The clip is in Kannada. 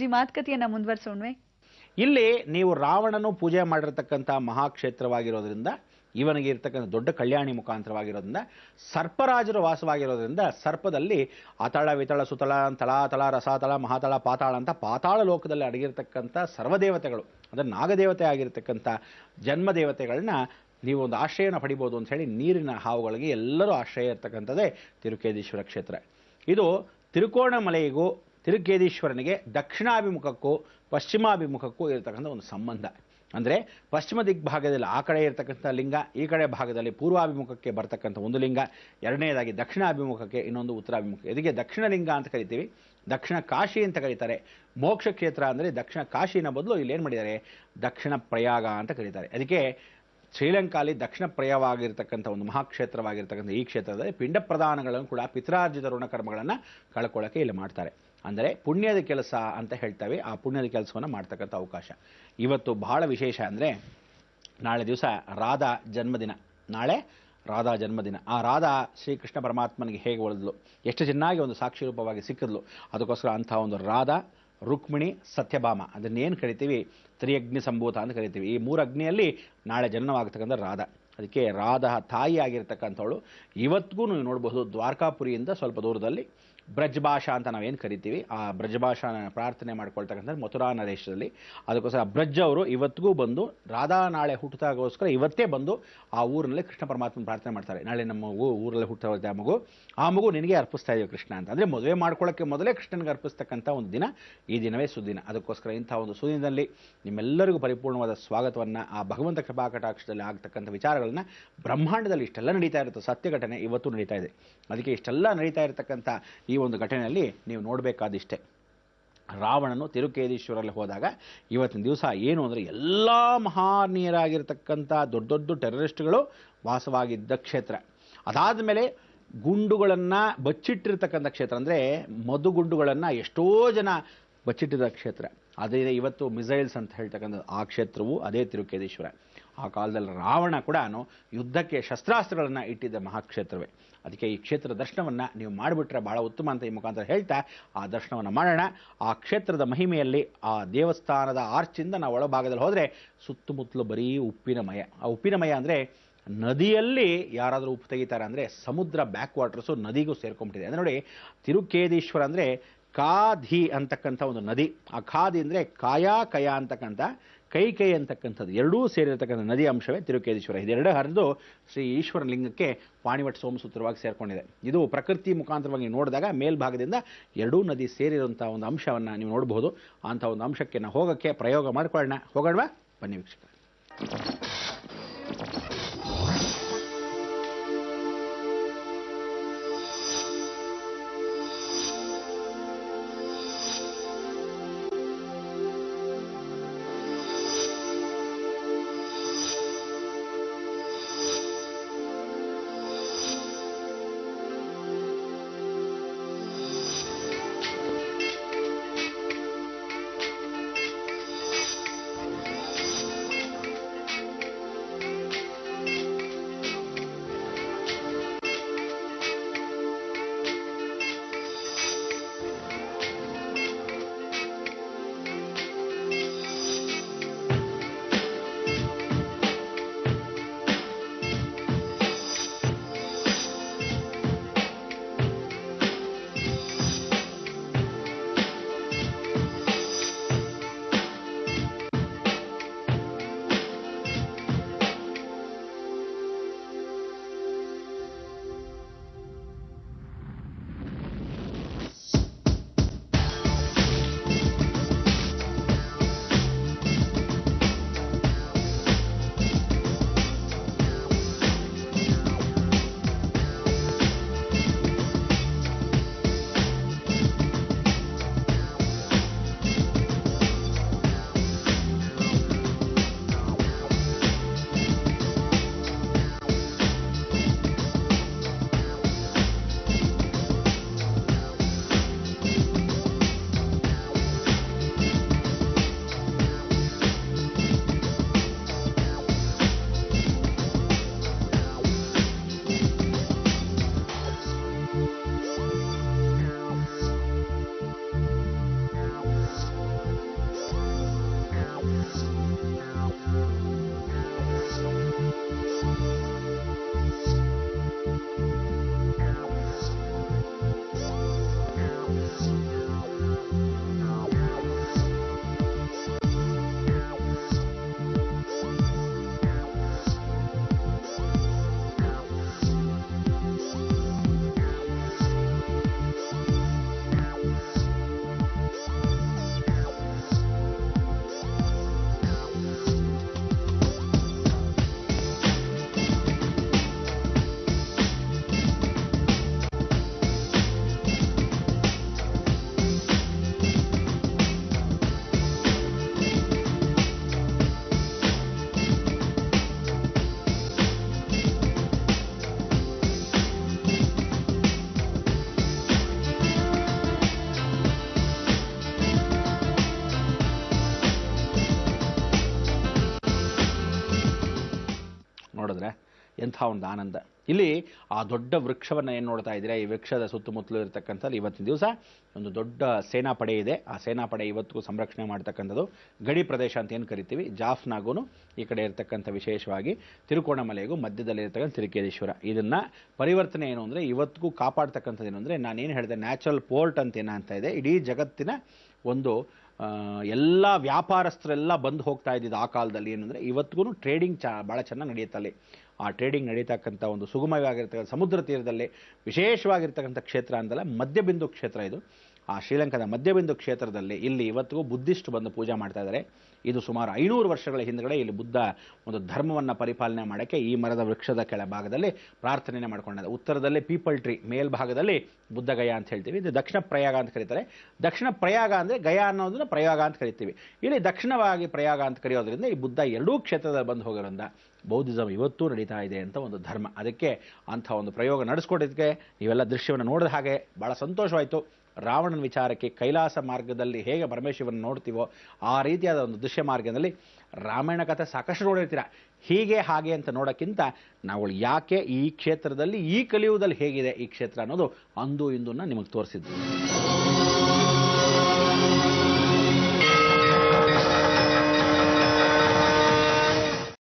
ಗುರುಜಿ ಮಾತುಕತೆಯನ್ನ ಮುಂದುವರಿಸೋಣವೇ? ಇಲ್ಲಿ ನೀವು ರಾವಣನು ಪೂಜೆ ಮಾಡಿರತಕ್ಕಂಥ ಮಹಾಕ್ಷೇತ್ರವಾಗಿರೋದ್ರಿಂದ, ಇವನಿಗೆ ಇರ್ತಕ್ಕಂಥ ದೊಡ್ಡ ಕಲ್ಯಾಣಿ ಮುಖಾಂತರವಾಗಿರೋದ್ರಿಂದ, ಸರ್ಪರಾಜರು ವಾಸವಾಗಿರೋದ್ರಿಂದ, ಸರ್ಪದಲ್ಲಿ ಅತಳ ವಿತಳ ಸುತಳ ತಳಾತಳ ರಸಾತಳ ಮಹಾತಳ ಪಾತಾಳ ಅಂತ ಪಾತಾಳ ಲೋಕದಲ್ಲಿ ಅಡಗಿರ್ತಕ್ಕಂಥ ಸರ್ವದೇವತೆಗಳು, ಅಂದರೆ ನಾಗದೇವತೆ ಆಗಿರ್ತಕ್ಕಂಥ ಜನ್ಮದೇವತೆಗಳನ್ನ ನೀವು ಒಂದು ಆಶ್ರಯನ ಪಡಿಬೋದು ಅಂತ ಹೇಳಿ ನೀರಿನ ಹಾವುಗಳಿಗೆ ಎಲ್ಲರೂ ಆಶ್ರಯ ಇರ್ತಕ್ಕಂಥದ್ದೇ ತಿರುಕೇದೀಶ್ವರ ಕ್ಷೇತ್ರ. ಇದು ತಿರುಕೋಣಮಲೆಗೂ ತಿರುಕೇದೀಶ್ವರನಿಗೆ ದಕ್ಷಿಣಾಭಿಮುಖಕ್ಕೂ ಪಶ್ಚಿಮಾಭಿಮುಖಕ್ಕೂ ಇರತಕ್ಕಂಥ ಒಂದು ಸಂಬಂಧ. ಅಂದರೆ ಪಶ್ಚಿಮ ದಿಗ್ಭಾಗದಲ್ಲಿ ಆ ಕಡೆ ಇರತಕ್ಕಂಥ ಲಿಂಗ, ಈ ಕಡೆ ಭಾಗದಲ್ಲಿ ಪೂರ್ವಾಭಿಮುಖಕ್ಕೆ ಬರ್ತಕ್ಕಂಥ ಒಂದು ಲಿಂಗ, ಎರಡನೇದಾಗಿ ದಕ್ಷಿಣಾಭಿಮುಖಕ್ಕೆ ಇನ್ನೊಂದು ಉತ್ತರಾಭಿಮುಖ. ಇದಕ್ಕೆ ದಕ್ಷಿಣ ಲಿಂಗ ಅಂತ ಕರಿತೀವಿ, ದಕ್ಷಿಣ ಕಾಶಿ ಅಂತ ಕರೀತಾರೆ. ಮೋಕ್ಷ ಕ್ಷೇತ್ರ ಅಂದರೆ ದಕ್ಷಿಣ ಕಾಶಿನ ಬದಲು ಇಲ್ಲಿ ಏನು ಮಾಡಿದ್ದಾರೆ, ದಕ್ಷಿಣ ಪ್ರಯಾಗ ಅಂತ ಕರೀತಾರೆ. ಅದಕ್ಕೆ ಶ್ರೀಲಂಕಾಲಿ ದಕ್ಷಿಣ ಪ್ರಯವಾಗಿರ್ತಕ್ಕಂಥ ಒಂದು ಮಹಾಕ್ಷೇತ್ರವಾಗಿರ್ತಕ್ಕಂಥ ಈ ಕ್ಷೇತ್ರದಲ್ಲಿ ಪಿಂಡ ಪ್ರದಾನಗಳನ್ನು ಕೂಡ ಪಿತ್ರಾರ್ಜಿತ ಋಣಕರ್ಮಗಳನ್ನು ಕಳ್ಕೊಳ್ಳೋಕ್ಕೆ ಇಲ್ಲಿ ಮಾಡ್ತಾರೆ. ಅಂದರೆ ಪುಣ್ಯದ ಕೆಲಸ ಅಂತ ಹೇಳ್ತೇವೆ, ಆ ಪುಣ್ಯದ ಕೆಲಸವನ್ನು ಮಾಡ್ತಕ್ಕಂಥ ಅವಕಾಶ. ಇವತ್ತು ಬಹಳ ವಿಶೇಷ ಅಂದರೆ ನಾಳೆ ದಿವಸ ರಾಧಾ ಜನ್ಮದಿನ. ನಾಳೆ ರಾಧಾ ಜನ್ಮದಿನ. ಆ ರಾಧಾ ಶ್ರೀಕೃಷ್ಣ ಪರಮಾತ್ಮನಿಗೆ ಹೇಗೆ ಒಲಿದ್ಲು, ಎಷ್ಟು ಚೆನ್ನಾಗಿ ಒಂದು ಸಾಕ್ಷಿ ರೂಪವಾಗಿ ಸಿಕ್ಕಿದ್ಲು. ಅದಕ್ಕೋಸ್ಕರ ಅಂಥ ಒಂದು ರಾಧಾ, ರುಕ್ಮಿಣಿ, ಸತ್ಯಭಾಮ, ಅದನ್ನೇನು ಕರಿತೀವಿ ತ್ರಿಯಗ್ನಿ ಸಂಭೂತ ಅಂತ ಕರಿತೀವಿ. ಈ ಮೂರು ಅಗ್ನಿಯಲ್ಲಿ ನಾಳೆ ಜನ್ಮವಾಗತಕ್ಕಂಥ ರಾಧಾ. ಅದಕ್ಕೆ ರಾಧಾ ತಾಯಿ ಆಗಿರ್ತಕ್ಕಂಥವಳು ಇವತ್ತಿಗೂ ನೀವು ನೋಡಬಹುದು, ದ್ವಾರಕಾಪುರಿಯಿಂದ ಸ್ವಲ್ಪ ದೂರದಲ್ಲಿ ಬ್ರಜಭಾಷಾ ಅಂತ ನಾವೇನು ಕರಿತೀವಿ, ಆ ಬ್ರಜಭಾಷಾನ ಪ್ರಾರ್ಥನೆ ಮಾಡ್ಕೊಳ್ತಕ್ಕಂಥ ಮಥುರಾ ನರೇಶದಲ್ಲಿ. ಅದಕ್ಕೋಸ್ಕರ ಬ್ರಜ್ ಅವರು ಇವತ್ತಿಗೂ ಬಂದು ರಾಧಾ ನಾಳೆ ಹುಟ್ಟಿದಾಗೋಸ್ಕರ ಇವತ್ತೇ ಬಂದು ಆ ಊರಿನಲ್ಲಿ ಕೃಷ್ಣ ಪರಮಾತ್ಮನ ಪ್ರಾರ್ಥನೆ ಮಾಡ್ತಾರೆ. ನಾಳೆ ನಮ್ಮ ಊರಲ್ಲಿ ಹುಟ್ಟುತ್ತೆ ಆ ಮಗು ನಿನಗೆ ಅರ್ಪಿಸ್ತಾ ಇದೆಯೋ ಕೃಷ್ಣ ಅಂತ. ಅಂದರೆ ಮದುವೆ ಮಾಡ್ಕೊಳ್ಳೋಕ್ಕೆ ಮೊದಲೇ ಕೃಷ್ಣನಿಗೆ ಅರ್ಪಿಸ್ತಕ್ಕಂಥ ಒಂದು ದಿನ ಈ ದಿನವೇ ಸುದಿನ. ಅದಕ್ಕೋಸ್ಕರ ಇಂಥ ಒಂದು ಸುದಿನದಲ್ಲಿ ನಿಮ್ಮೆಲ್ಲರಿಗೂ ಪರಿಪೂರ್ಣವಾದ ಸ್ವಾಗತವನ್ನು, ಆ ಭಗವಂತ ಕೃಪಾ ಕಟಾಕ್ಷದಲ್ಲಿ ಆಗ್ತಕ್ಕಂಥ ವಿಚಾರಗಳನ್ನು, ಬ್ರಹ್ಮಾಂಡದಲ್ಲಿ ಇಷ್ಟೆಲ್ಲ ನಡೀತಾ ಇರುತ್ತೆ, ಸತ್ಯ ಘಟನೆ ಇವತ್ತು ನಡೀತಾ ಇದೆ. ಅದಕ್ಕೆ ಇಷ್ಟೆಲ್ಲ ನಡೀತಾ ಇರತಕ್ಕಂಥ ಈ ಒಂದು ಘಟನೆಯಲ್ಲಿ ನೀವು ನೋಡಬೇಕಾದಿಷ್ಟೇ, ರಾವಣನು ತಿರುಕೇದೀಶ್ವರಲ್ಲಿ ಹೋದಾಗ ಇವತ್ತಿನ ದಿವಸ ಏನು ಅಂದರೆ ಎಲ್ಲ ಮಹಾನೀಯರಾಗಿರ್ತಕ್ಕಂಥ ದೊಡ್ಡ ದೊಡ್ಡ ಟೆರರಿಸ್ಟ್ಗಳು ವಾಸವಾಗಿದ್ದ ಕ್ಷೇತ್ರ. ಅದಾದ ಮೇಲೆ ಗುಂಡುಗಳನ್ನು ಬಚ್ಚಿಟ್ಟಿರ್ತಕ್ಕಂಥ ಕ್ಷೇತ್ರ, ಅಂದರೆ ಮಧುಗುಂಡುಗಳನ್ನು ಎಷ್ಟೋ ಜನ ಬಚ್ಚಿಟ್ಟಿದ್ದ ಕ್ಷೇತ್ರ. ಅದೇ ಇವತ್ತು ಮಿಸೈಲ್ಸ್ ಅಂತ ಹೇಳ್ತಕ್ಕಂಥ ಆ ಕ್ಷೇತ್ರವು ಅದೇ ತಿರುಕೇದೀಶ್ವರ. ಆ ಕಾಲದಲ್ಲಿ ರಾವಣ ಕೂಡ ಯುದ್ಧಕ್ಕೆ ಶಸ್ತ್ರಾಸ್ತ್ರಗಳನ್ನು ಇಟ್ಟಿದ್ದ ಮಹಾಕ್ಷೇತ್ರವೇ. ಅದಕ್ಕೆ ಈ ಕ್ಷೇತ್ರ ದರ್ಶನವನ್ನು ನೀವು ಮಾಡಿಬಿಟ್ರೆ ಭಾಳ ಉತ್ತಮ ಅಂತ ಈ ಮುಖಾಂತರ ಹೇಳ್ತಾ ಆ ದರ್ಶನವನ್ನು ಮಾಡೋಣ. ಆ ಕ್ಷೇತ್ರದ ಮಹಿಮೆಯಲ್ಲಿ ಆ ದೇವಸ್ಥಾನದ ಆರ್ಚಿಂದ ನಾವು ಒಳಭಾಗದಲ್ಲಿ ಹೋದರೆ ಸುತ್ತಮುತ್ತಲು ಬರೀ ಉಪ್ಪಿನಮಯ. ಆ ಉಪ್ಪಿನಮಯ ಅಂದರೆ ನದಿಯಲ್ಲಿ ಯಾರಾದರೂ ಉಪ್ಪು ತೆಗಿತಾರೆ ಅಂದರೆ ಸಮುದ್ರ ಬ್ಯಾಕ್ ವಾಟರ್ಸು ನದಿಗೂ ಸೇರ್ಕೊಂಡ್ಬಿಟ್ಟಿದೆ. ಅಂದರೆ ನೋಡಿ, ತಿರುಕೇದೀಶ್ವರ ಅಂದರೆ ಕಾಧಿ ಅಂತಕ್ಕಂಥ ಒಂದು ನದಿ. ಆ ಖಾದಿ ಅಂದರೆ ಕಾಯ ಅಂತಕ್ಕಂಥ ಕೈ ಅಂತಕ್ಕಂಥದ್ದು ಎರಡೂ ಸೇರಿರತಕ್ಕಂಥ ನದಿ ಅಂಶವೇ ತಿರುಕೇದೀಶ್ವರ. ಇದೆರಡೇ ಹರಿದು ಶ್ರೀ ಈಶ್ವರ ಲಿಂಗಕ್ಕೆ ಪಾಣಿವಟ್ ಸೋಮಸೂತ್ರವಾಗಿ ಸೇರ್ಕೊಂಡಿದೆ. ಇದು ಪ್ರಕೃತಿ ಮುಖಾಂತರವಾಗಿ ನೋಡಿದಾಗ ಮೇಲ್ಭಾಗದಿಂದ ಎರಡೂ ನದಿ ಸೇರಿರುವಂಥ ಒಂದು ಅಂಶವನ್ನು ನೀವು ನೋಡಬಹುದು. ಅಂಥ ಒಂದು ಅಂಶಕ್ಕೆ ನಾವು ಹೋಗೋಕ್ಕೆ ಪ್ರಯೋಗ ಮಾಡ್ಕೊಳ್ಳೋಣ. ಹೋಗೋಣವಾ? ಬನ್ನಿ ವೀಕ್ಷಕರೇ. ನೋಡಿದ್ರೆ ಎಂಥ ಒಂದು ಆನಂದ. ಇಲ್ಲಿ ಆ ದೊಡ್ಡ ವೃಕ್ಷವನ್ನು ಏನು ನೋಡ್ತಾ ಇದ್ದೀರಾ, ಈ ವೃಕ್ಷದ ಸುತ್ತಮುತ್ತಲು ಇರತಕ್ಕಂಥದ್ದು ಇವತ್ತಿನ ದಿವಸ ಒಂದು ದೊಡ್ಡ ಸೇನಾಪಡೆ ಇದೆ. ಆ ಸೇನಾಪಡೆ ಇವತ್ತಿಗೂ ಸಂರಕ್ಷಣೆ ಮಾಡ್ತಕ್ಕಂಥದ್ದು ಗಡಿ ಪ್ರದೇಶ ಅಂತ ಏನು ಕರಿತೀವಿ. ಜಾಫ್ನಾಗೂ ಈ ಕಡೆ ಇರತಕ್ಕಂಥ ವಿಶೇಷವಾಗಿ ತಿರುಕೋಣಮಲೆಗೂ ಮಧ್ಯದಲ್ಲಿ ಇರತಕ್ಕಂಥ ತಿರುಕೇಶ್ವರ, ಇದನ್ನು ಪರಿವರ್ತನೆ ಏನು ಅಂದರೆ ಇವತ್ತಿಗೂ ಕಾಪಾಡ್ತಕ್ಕಂಥದ್ದು ಏನು ಅಂದರೆ, ನಾನೇನು ಹೇಳಿದೆ ನ್ಯಾಚುರಲ್ ಪೋರ್ಟ್ ಅಂತ ಏನಂತ ಇದೆ, ಇಡೀ ಜಗತ್ತಿನ ಒಂದು ಎಲ್ಲ ವ್ಯಾಪಾರಸ್ಥರೆಲ್ಲ ಬಂದು ಹೋಗ್ತಾ ಇದ್ದಿದ್ದು ಆ ಕಾಲದಲ್ಲಿ. ಏನಂದರೆ ಇವತ್ತಿಗೂ ಟ್ರೇಡಿಂಗ್ ಭಾಳ ಚೆನ್ನಾಗಿ ನಡೆಯುತ್ತಲ್ಲಿ. ಆ ಟ್ರೇಡಿಂಗ್ ನಡೀತಕ್ಕಂಥ ಒಂದು ಸುಗಮವಾಗಿರ್ತಕ್ಕಂಥ ಸಮುದ್ರ ತೀರದಲ್ಲಿ ವಿಶೇಷವಾಗಿರ್ತಕ್ಕಂಥ ಕ್ಷೇತ್ರ ಅಂತಲ್ಲ, ಮಧ್ಯಬಿಂದು ಕ್ಷೇತ್ರ ಇದು. ಆ ಶ್ರೀಲಂಕಾದ ಮಧ್ಯಬಿಂದು ಕ್ಷೇತ್ರದಲ್ಲಿ ಇಲ್ಲಿ ಇವತ್ತಿಗೂ ಬುದ್ಧಿಸ್ಟ್ ಬಂದು ಪೂಜೆ ಮಾಡ್ತಾ ಇದ್ದಾರೆ. ಇದು ಸುಮಾರು 500 ವರ್ಷಗಳ ಹಿಂದುಗಡೆ ಇಲ್ಲಿ ಬುದ್ಧ ಒಂದು ಧರ್ಮವನ್ನು ಪರಿಪಾಲನೆ ಮಾಡೋಕ್ಕೆ ಈ ಮರದ ವೃಕ್ಷದ ಕೆಳಭಾಗದಲ್ಲಿ ಪ್ರಾರ್ಥನೆಯನ್ನು ಮಾಡ್ಕೊಂಡಿದ್ದಾರೆ. ಉತ್ತರದಲ್ಲಿ ಪೀಪಲ್ ಟ್ರೀ, ಮೇಲ್ಭಾಗದಲ್ಲಿ ಬುದ್ಧ ಗಯಾ ಅಂತ ಹೇಳ್ತೀವಿ. ಇದು ದಕ್ಷಿಣ ಪ್ರಯಾಗ ಅಂತ ಕರೀತಾರೆ. ದಕ್ಷಿಣ ಪ್ರಯಾಗ ಅಂದರೆ ಗಯಾ ಅನ್ನೋದನ್ನ ಪ್ರಯಾಗ ಅಂತ ಕರಿತೀವಿ. ಇಲ್ಲಿ ದಕ್ಷಿಣವಾಗಿ ಪ್ರಯಾಗ ಅಂತ ಕರೆಯೋದ್ರಿಂದ ಈ ಬುದ್ಧ ಎರಡೂ ಕ್ಷೇತ್ರದಲ್ಲಿ ಬಂದು ಹೋಗೋದ್ರಿಂದ ಬೌದ್ಧಿಸಮ್ ಇವತ್ತೂ ನಡೀತಾ ಇದೆ ಅಂತ ಒಂದು ಧರ್ಮ. ಅದಕ್ಕೆ ಅಂಥ ಒಂದು ಪ್ರಯೋಗ ನಡೆಸ್ಕೊಟ್ಟಿದ್ದಕ್ಕೆ ನೀವೆಲ್ಲ ದೃಶ್ಯವನ್ನು ನೋಡಿದ ಹಾಗೆ ಭಾಳ ಸಂತೋಷವಾಯಿತು. ರಾವಣನ ವಿಚಾರಕ್ಕೆ ಕೈಲಾಸ ಮಾರ್ಗದಲ್ಲಿ ಹೇಗೆ ಪರಮೇಶ್ವರನ ನೋಡ್ತೀವೋ ಆ ರೀತಿಯಾದ ಒಂದು ದೃಶ್ಯ ಮಾರ್ಗದಲ್ಲಿ ರಾಮಾಯಣ ಕಥೆ ಸಾಕಷ್ಟು ನೋಡಿರ್ತೀರ. ಹೀಗೆ ಹಾಗೆ ಅಂತ ನೋಡೋಕ್ಕಿಂತ ನಾವು ಯಾಕೆ ಈ ಕ್ಷೇತ್ರದಲ್ಲಿ ಈ ಕಲಿಯುಗದಲ್ಲಿ ಹೇಗಿದೆ ಈ ಕ್ಷೇತ್ರ ಅನ್ನೋದು ಅಂದು ಇಂದನ್ನ ನಿಮಗೆ ತೋರಿಸಿದ್ವಿ.